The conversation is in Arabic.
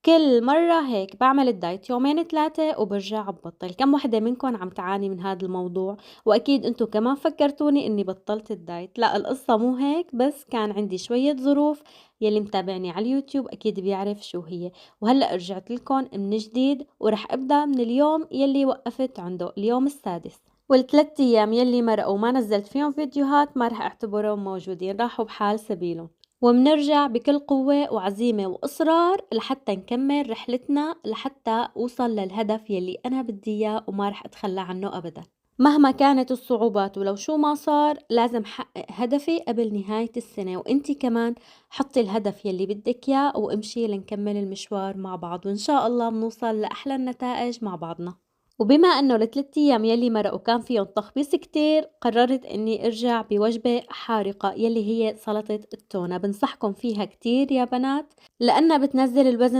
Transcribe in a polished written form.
كل مرة هيك بعمل الدايت يومين 3 وبرجع ببطل. كم وحدة منكن عم تعاني من هذا الموضوع؟ وأكيد انتو كمان فكرتوني اني بطلت الدايت. لا، القصة مو هيك، بس كان عندي شوية ظروف. يلي متابعني على اليوتيوب أكيد بيعرف شو هي. وهلأ رجعت لكم من جديد ورح أبدأ من اليوم يلي وقفت عنده، اليوم السادس. والثلاث أيام يلي مرقوا وما نزلت فيهم فيديوهات ما رح أعتبرهم موجودين، راحوا بحال سبيلهم. ومنرجع بكل قوة وعزيمة وإصرار لحتى نكمل رحلتنا، لحتى أوصل للهدف يلي أنا بدي إياه وما رح أتخلى عنه أبدا. مهما كانت الصعوبات ولو شو ما صار لازم حقق هدفي قبل نهاية السنة. وإنتي كمان حطي الهدف يلي بدك إياه وامشي لنكمل المشوار مع بعض، وإن شاء الله بنوصل لأحلى النتائج مع بعضنا. وبما انه الثلاث ايام يلي مرقوا كان فيهم تخبيص كتير، قررت اني ارجع بوجبة حارقة يلي هي سلطة التونة. بنصحكم فيها كتير يا بنات، لانها بتنزل الوزن